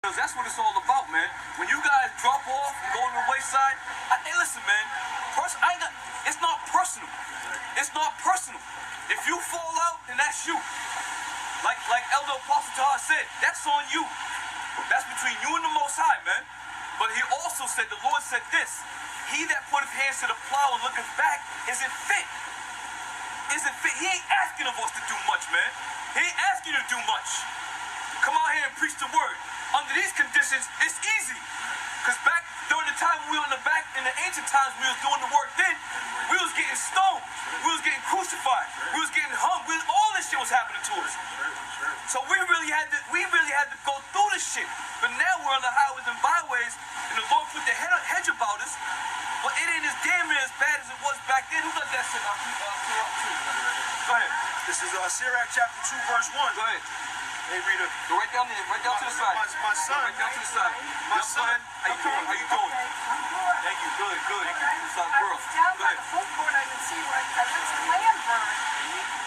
That's what it's all about, man. When you guys drop off and go to the wayside, hey, listen, man. It's not personal. It's not personal. If you fall out, then that's you. Like Elder Apostle Tahar said, that's on you. That's between you and the Most High, man. But he also said, the Lord said this: he that putteth hands to the plow and looketh back isn't fit. Isn't fit. He ain't asking of us to do much, man. He ain't asking you to do much. Come out here and preach the word. Under these conditions, it's easy. Because back during the time we were on the back, in the ancient times we was doing the work then, we was getting stoned. We was getting crucified. We was getting hung. All this shit was happening to us. So we really had to go through this shit. But now we're on the highways and byways, and the Lord put the hedge about us. But it ain't as damn near as bad as it was back then. Who got that shit? Go ahead. This is Sirach chapter 2, verse 1. Go ahead. Hey, reader. Go right down there, right down to the side. My son. Right down to the side. My son. How you doing? How you doing? I'm good. Thank you. Good, good. It's our I girl. was down Go by ahead. the food court. I could see where I went to Landburn.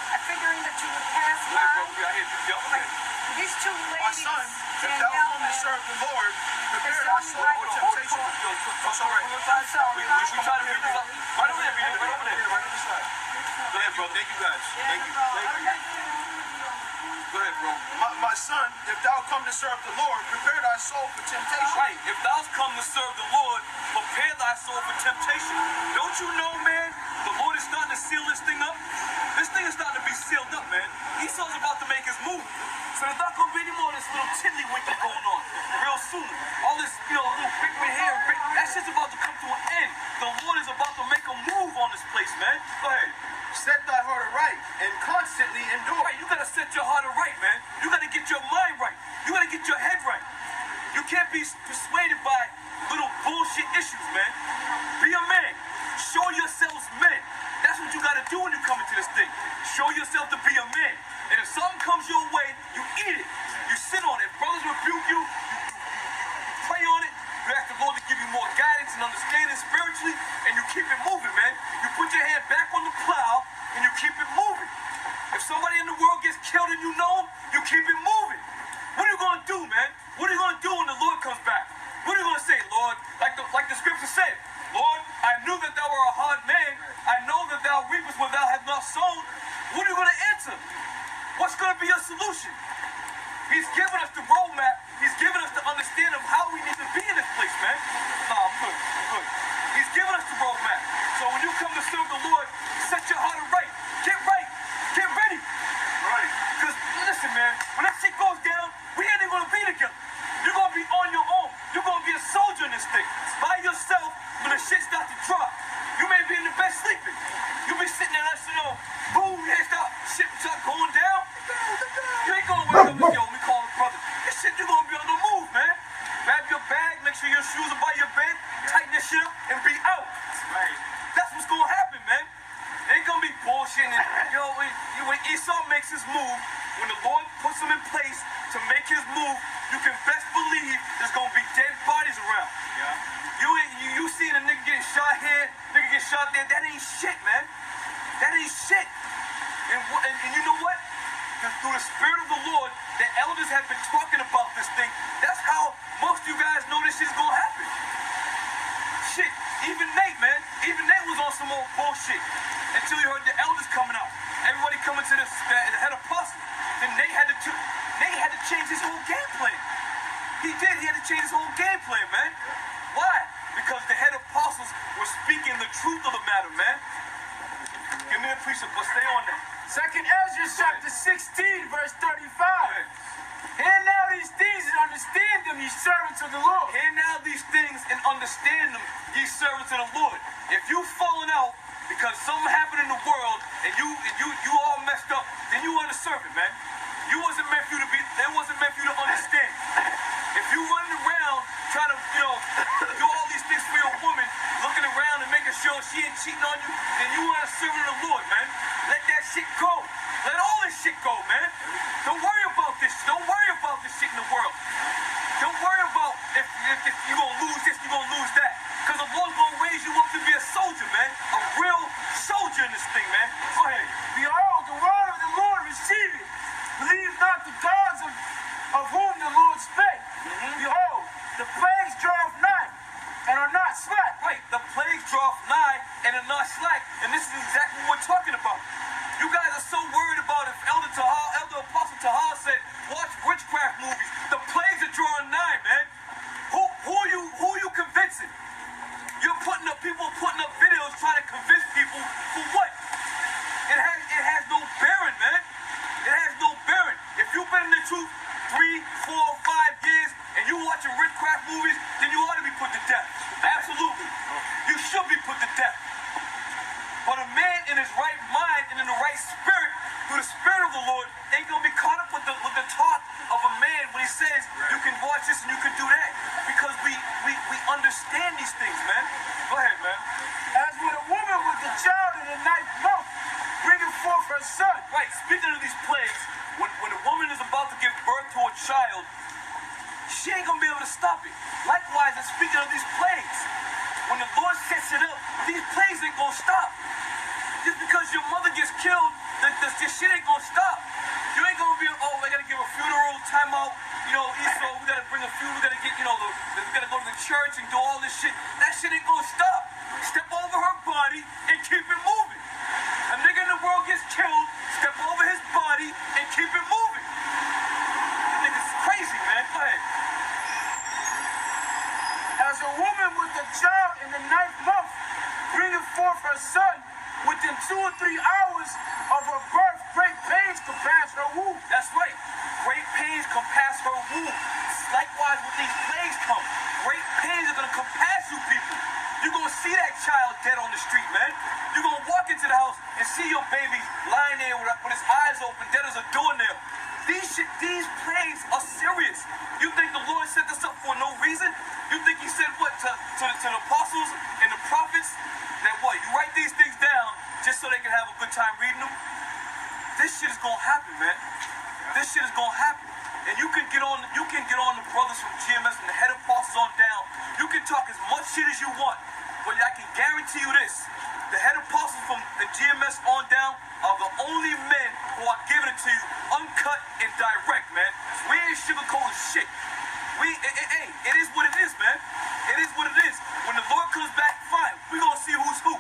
I figuring that you would pass Go ahead, bro. by. I hear you. Okay. These two My ladies, son, if thou Danielle come to and... serve the Lord, prepare It's thy only soul right for to temptation. hold for. That's all right. I'm sorry. We try to figure this out. Right over there, man. Right over there. Right on the side. Go ahead, bro. Thank you, guys. Thank you. Go ahead, bro. My son, if thou come to serve the Lord, prepare thy soul for temptation. Right. If thou come to serve the Lord, prepare thy soul for temptation. Don't you know, man, the Lord is starting to seal this thing up? This thing is starting to be sealed up, man. Esau's about to make his move. So there's not going to be any more of this little tiddlywinky going on real soon. All this, little bickering here, that shit's about to come to an end. The Lord is about to make a move on this place, man. Go ahead. Set thy heart aright and constantly endure. Right, you gotta set your heart right, man. You gotta get your mind right. You gotta get your head right. You can't be persuaded by little bullshit issues, man. Be a man. Show yourselves men. That's what you gotta do when you come into this thing. Show yourself to be a man. And if something comes your way, you eat it. You sit on it. If brothers rebuke you, you pray on it. You ask the Lord to give you more guidance and understanding spiritually, and you keep it moving, man. You put your hand back on the plow, and you keep it moving. If somebody in the world gets killed and you know him, you keep it moving. What are you going to do, man? What are you going to do when the Lord comes back? What are you going to say, Lord? Like the scripture said, Lord, I knew that thou were a hard man. I know that thou reapest where thou hast not sown. What are you going to answer? What's going to be your solution? He's given us the roadmap. He's given us the understanding of how we need to be in this place, man. No, I'm good. I'm good. He's given us the roadmap. So when you come to serve the Lord, set your heart right. Get right. Get ready. Right. Because, listen, man, when that shit goes down, we ain't even going to be together. You're going to be on your own. You're going to be a soldier in this thing. By yourself, when the shit starts to drop, you may be in the bed sleeping. You'll be sitting there, boom, here's that shit start going down. You ain't going to wake up and yo, we call a brother. This shit, you're going to be on the move, man. Grab your bag, make sure your shoes are by your bed, tighten your shit up, and be out. Right. That's what's going to happen, man. It ain't going to be bullshit. And, when Esau makes his move, when the Lord puts him in place to make his move, you can best believe there's going to be dead bodies around. Yeah. You seen a nigga getting shot here, nigga get shot there. That ain't shit, man. That ain't shit. And you know what? Through the Spirit of the Lord, the elders have been talking about this thing. That's how most of you guys know this shit's gonna happen. Shit, even Nate, man. Even Nate was on some old bullshit until he heard the elders coming out. Everybody coming to the head apostle. Then Nate had to change his whole game plan. He did. He had to change his whole game plan, man. Why? Because the head apostles were speaking the truth of the matter, man. Give me a precept, but stay on that. Second Ezra chapter 16, verse 35. Hear now these things and understand them, ye servants of the Lord. Hear now these things and understand them, ye servants of the Lord. If you've fallen out because something happened in the world and you all messed up, then you are the servant, man. It wasn't meant for you to understand. If you running around trying to, do all these things for your woman, looking around and making sure she ain't cheating on you, then you are a servant of the Lord, man. Let that shit go. Let all this shit go, man. Don't worry about this. Don't worry about this shit in the world. Don't worry about if you're going to lose this, you're going to lose that. Because the Lord's going to raise you up to be a soldier, man. A real soldier in this thing, man. Go ahead. Behold, the word of the Lord receive it. Believe not the gods of whom the Lord spake. draweth nigh and are not slack. And this is exactly what we're talking about. You guys are so worried about if Elder Apostle Tahar said, watch witchcraft movies. The plagues are drawing nigh, man. Who are you convincing? You're people putting up videos trying to convince people for what? It has no bearing, man. It has no bearing. If you've been in the truth 3, 4, 5 years and you watching witchcraft movies, then you ought to be put to death. Absolutely. You should be put to death. But a man in his right mind and in the right spirit, through the spirit of the Lord, ain't gonna be caught up with the talk of a man when he says you can watch this and you can do that. Because we understand these things, man. Go ahead, man. As with a woman with a child in the 9th month, bringing forth her son. Right, speaking of these plagues, when a woman is about to give birth to a child, she ain't gonna be able to stop it. Likewise, and speaking of these plagues, when the Lord sets it up, these plagues ain't gonna stop. Just because your mother gets killed, this shit ain't gonna stop. You ain't gonna be, oh, I gotta give a funeral, time out, Esau, we gotta bring a funeral, we gotta get, we gotta go to the church and do all this shit. That shit ain't gonna stop. Step over her body and keep it moving. A nigga in the world gets killed, step over his body and keep it moving. That nigga's crazy, man. Go ahead. As a woman with a child in the 9th month, bringing forth her son, within 2 or 3 hours of her birth, great pains compass her womb. That's right. Great pains compass her womb. Likewise, when these plagues come, great pains are going to compass you people. You're going to see that child dead on the street, man. You're going to walk into the house and see your baby lying there with his eyes open, dead as a doornail. These plagues are serious. You think the Lord set this up for no reason? You think he said what to the apostles and the prophets? That what? You write these things down just so they can have a good time reading them? This shit is gonna happen, man. This shit is gonna happen. And you can get on the brothers from GMS and the head apostles on down. You can talk as much shit as you want. But I can guarantee you this. The head apostles from the GMS on down are the only men who are giving it to you uncut and direct, man. We ain't sugarcoating shit. It is what it is, man. It is what it is. When the Lord comes back, fine. We're gonna see who's who.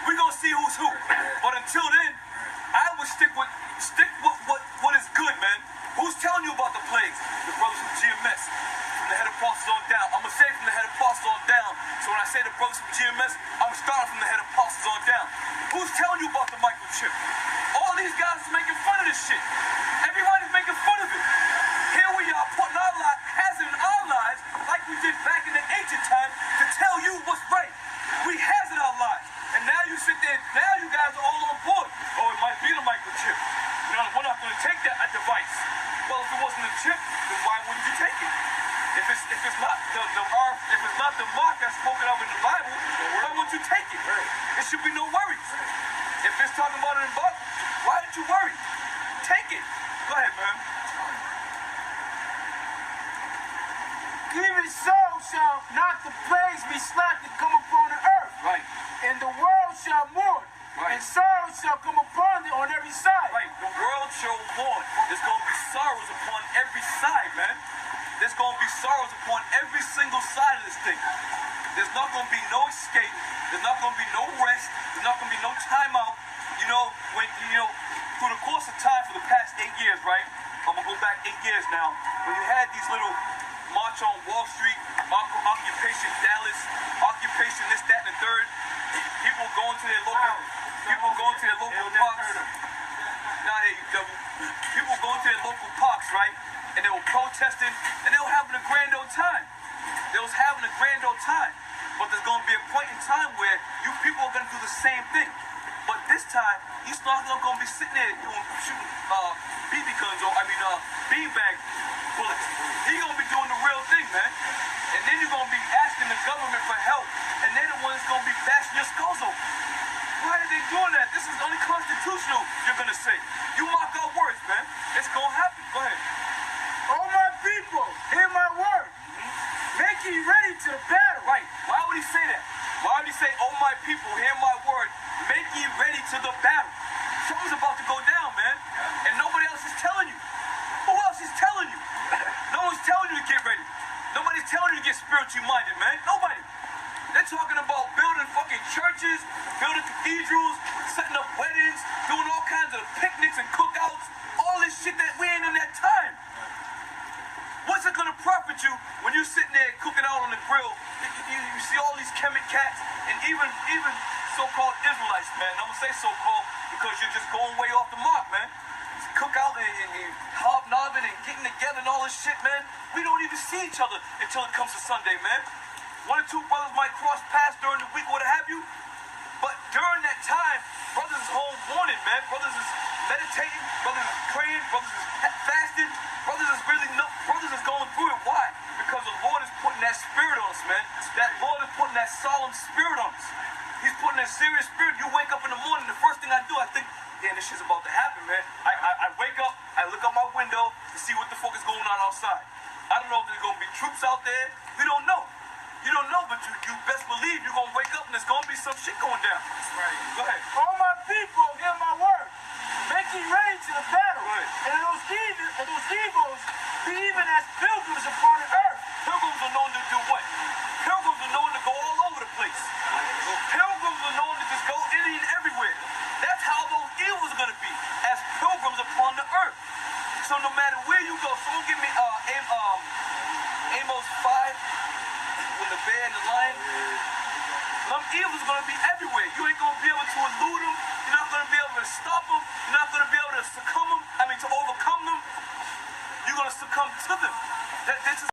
We're gonna see who's who. But until then, I would stick with what is good, man. Who's telling you about the plagues? The brothers from GMS, from the head apostles on down. I'm gonna say from the head apostles on down. So when I say the brothers from GMS, I'm starting from the head apostles on down. Who's telling you about the microchip? All these guys are making fun of this shit. Everybody's making fun of it. Here we are putting hazard in our lives like we did back in the ancient time to tell you what's right. We hazard our lives. And now you sit there, now you guys are all on board. Oh, it might be the microchip. We're not going to take that device. Well, if it wasn't a chip, then why wouldn't you take it? If it's not the mark that's spoken of in the Bible, why wouldn't you take it? There should be no worries. If it's talking about it in the Bible, why didn't you worry? Take it. Go ahead, man. Even so shall not the plagues be slack that come upon the earth. Right. And the world shall mourn. Right. And sorrow shall come upon it on every side. Right. The world shall mourn. There's going to be sorrows upon every side, man. There's going to be sorrows upon every single side of this thing. There's not going to be no escape. There's not going to be no rest. There's not going to be no time out. Through the course of time for the past 8 years, right? I'm going to go back 8 years now. When you had these little March on Wall Street, Occupation Dallas, Occupation this, that, and the third. People going to their local parks. Now here you devil. People going to their local parks, right? And they were protesting, and they were having a grand old time. They was having a grand old time. But there's going to be a point in time where you people are going to do the same thing. But this time, he's not going to be sitting there shooting BB guns or beanbag bullets. He's going to be doing the real thing, man. And then you're going to be asking the government for help, and they're the ones going to be bashing your skulls open. Why are they doing that? This is unconstitutional, you're going to say. You mark our words, man. It's going to happen. Go ahead. O my people, hear my word. Make ye ready to the battle. Right. Why would he say that? Why would he say, oh my people, hear my word, make ye ready to the battle? Something's about to go down, man. And nobody else is telling you. Who else is telling you? No one's telling you to get ready. Nobody's telling you to get spiritually minded, man. Nobody. They're talking about building fucking churches, building cathedrals, setting up weddings, doing all kinds of picnics and cookouts, all this shit that we ain't in that time. What's it gonna profit you when you're sitting there cooking out on the grill? You see all these Kemet cats and even so-called Israelites, man. I'm gonna say so-called because you're just going way off the mark, man. Cook out and hobnobbing and getting together and all this shit, man. We don't even see each other until it comes to Sunday, man. One or two brothers might cross paths during the week, what have you. But during that time, brothers is home mourning, man. Brothers is meditating, brothers is praying, brothers is fasting, brothers is going through it. Why? Because the Lord is putting that spirit on us, man. That Lord is putting that solemn spirit on us. He's putting that serious spirit. You wake up in the morning, the first thing I do, I think, damn, this shit's about to happen, man. I wake up, I look out my window to see what the fuck is going on outside. I don't know if there's gonna be troops out there. We don't know. You don't know, but you best believe you're gonna wake up and there's gonna be some shit going down. That's right. Go ahead. All my people, hear my word. Make ye ready to the battle. Right. And those evils be even as pilgrims upon the earth. Pilgrims are known to do what? Pilgrims are known to go all over the place. Pilgrims are known to just go any and everywhere. That's how those evils are gonna be, as pilgrims upon the earth. So no matter where you go, someone give me Amos 5, when the bear and the lion. Them evils are gonna be everywhere. You ain't gonna be able to elude them. You're not gonna be able to stop them. You're not gonna be able to overcome them. You're gonna succumb to them. This is